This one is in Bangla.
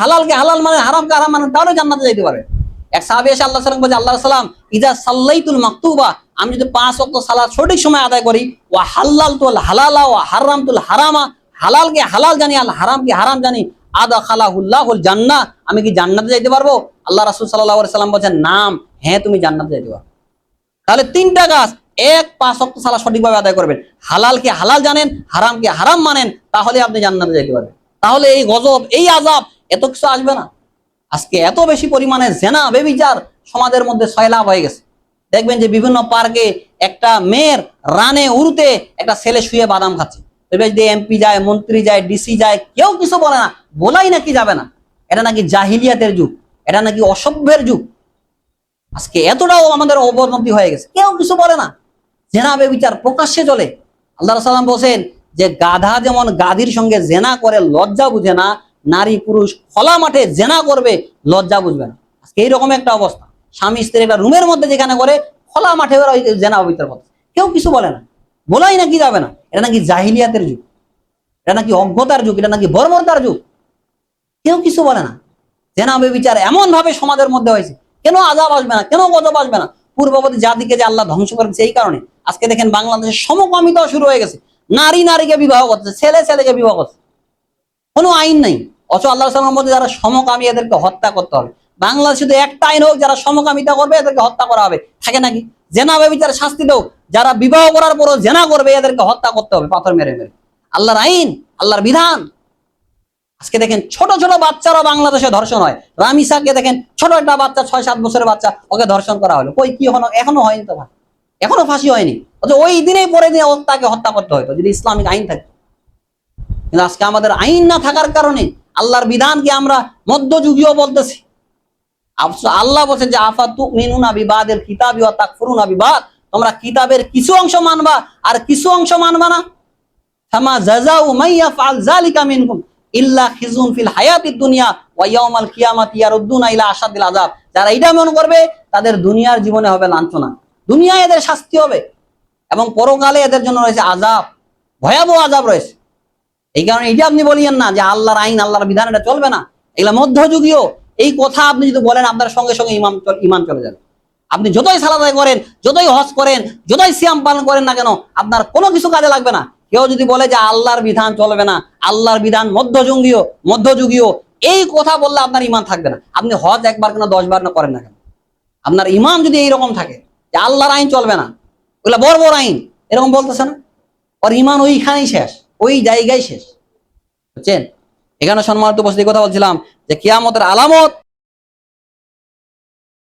হালালকে হালাল মানে হারামকে হারাম মানে তাহলে জান্নাতে যাইতে পারে। এক সাহাবী এসে আল্লাহ সাল্লাম বলছে, আল্লাহ সাল্লাম ইজা সাল্লাইতুল মাকতুবা, আমি যদি 5 ওয়াক্ত সালাত সঠিক সময় আদায় করি, ওয়া হাল্লালতুল হালালা ওয়া হারামতুল হারামা, হালালকে হালাল জানি আর হারামকে হারাম জানি, আদখালাহুল্লাহুল জান্নাহ, আমি কি জান্নাতে যাইতে পারবো? আল্লাহ রাসূল সাল্লাল্লাহু আলাইহি সাল্লাম বলেন, নাম, হ্যাঁ তুমি জান্নাতে যাইতে পারবে। তাহলে 3টা কাজ, এক 5 ওয়াক্ত সালাত সঠিকভাবে আদায় করবেন, হালালকে হালাল জানেন, হারামকে হারাম মানেন, তাহলে আপনি জান্নাতে যাইতে পারবেন। তাহলে এই গজব, এই আযাব এত কিছু আসবে না। আজকে এত বেশি পরিমাণে জেনা বেবিচার সমাজের মধ্যে সয়লাভ হয়ে গেছে। দেখবেন যে বিভিন্ন পার্কে একটা মেয়ের রানে উড়তে একটা ছেলে শুয়ে বাদাম খাচ্ছে। এমপি যায়, মন্ত্রী যায়, ডিসি যায়, কেউ কিছু বলে না, বলাই নাকি যাবে না। এটা নাকি জাহিলিয়াতের যুগ, এটা নাকি অসভ্যের যুগ। আজকে এতটাও আমাদের অবনতি হয়ে গেছে, কেউ কিছু বলে না। জেনা বেবিচার প্রকাশ্যে চলে। আল্লাহ রাসূল সাল্লাল্লাহু আলাইহি ওয়াসাল্লাম বলেন যে গাধা যেমন গাদির সঙ্গে জেনা করে লজ্জা বুঝে না, নারী পুরুষ খোলা মাঠে জেনা করবে লজ্জা বুঝবে না। আজকে এইরকম একটা অবস্থা, স্বামী স্ত্রী একটা রুমের মধ্যে যেখানে করে খোলা মাঠে ওরা জেনা অবিচার করছে, কেউ কিছু বলে না, বলাই নাকি যাবে না। এটা নাকি জাহিলিয়াতের যুগ, এটা নাকি অজ্ঞতার যুগ, এটা নাকি বর্বরতার যুগ, কেউ কিছু বলে না। জেনা বেবিচার এমন ভাবে সমাজের মধ্যে হয়েছে, কেন আযাব আসবে না, কেন গজব আসবে না? পূর্ববর্তী জাতিকে যে আল্লাহ ধ্বংস করেছে এই কারণে। আজকে দেখেন বাংলাদেশে সমকামিতাও শুরু হয়ে গেছে, নারী নারীকে বিবাহ করছে, ছেলে ছেলেকে বিবাহ করছে, কোনো আইন নাই। অথচ আল্লাহ সাল্লামের মধ্যে যারা সমকামী এদেরকে হত্যা করতে হবে। বাংলাদেশে শুধু একটা আইন হোক, যারা সমকামিতা করবে এদেরকে হত্যা করা হবে, থাকে নাকি? জেনা বেবিচারের শাস্তি দাও, যারা বিবাহ করার পরও জেনা করবে এদেরকে হত্যা করতে হবে পাথর মেরে মেরে। আল্লাহর আইন, আল্লাহর বিধান। আজকে দেখেন ছোট ছোট বাচ্চারা বাংলাদেশে ধর্ষণ হয়। রামিসাকে দেখেন, ছোট একটা বাচ্চা, 6-7 বছরের বাচ্চা, ওকে ধর্ষণ করা হলো। কই কি হলো? এখনো হয়নি তো, এখনো ফাঁসি হয়নি। অথচ ওই দিনেই পরে দিয়ে তাকে হত্যা করতে হতো যদি ইসলামিক আইন থাকতো। কিন্তু আজকে আমাদের আইন না থাকার কারণে আল্লাহর বিধানকে আমরা মধ্যযুগীয় বলতেছি। আল্লাহ বলছেন যে আফা তুমিনুনা বিবাদের কিতাবি ওয়া তাকফুরুনা বিবাদ, তোমরা কিতাবের কিছু অংশ মানবা আর কিছু অংশ মানবা না। ফামা জাযাউ মাইয়াফআল যালিকা মিনকুম ইল্লা খিজুন ফিল হায়াতিদ দুনিয়া ওয়া ইয়াউমাল কিয়ামাতি ইয়ারুদ্দুনা ইলা আশাদিল আযাব। যারা এটা মনে করবে তাদের দুনিয়ার জীবনে হবে লাঞ্ছনা, দুনিয়ায় এদের শাস্তি হবে এবং পরকালে এদের জন্য রয়েছে আযাব, ভয়াবহ আযাব রয়েছে। এই কারণে এটা আপনি বলিয়েন না যে আল্লাহর আইন, আল্লাহর বিধান এটা চলবে না, এগুলা মধ্যযুগীয়। এই কথা আপনি যদি বলেন, আপনার সঙ্গে সঙ্গে ইমান চলে যাবে। আপনি যতই সালাত আদায় করেন, যতই হজ করেন, যতই সিয়াম পালন করেন না কেন, আপনার কোনো কিছু কাজে লাগবে না। কেউ যদি বলে যে আল্লাহর বিধান চলবে না, আল্লাহর বিধান মধ্যযুগীয়, এই কথা বললে আপনার ইমান থাকবে না। আপনি হজ 1 বার কেন 10 বার না করেন না কেন, আপনার ইমান যদি এইরকম থাকে যে আল্লাহর আইন চলবে না, ওগুলা বড় আইন, এরকম বলতেছে না, ওর ইমান ওইখানেই শেষ, ওই জায়গায় শেষ। বুঝছেন? এখানে সম্মানিত উপস্থিতি কথা বলছিলাম যে কিয়ামতের আলামত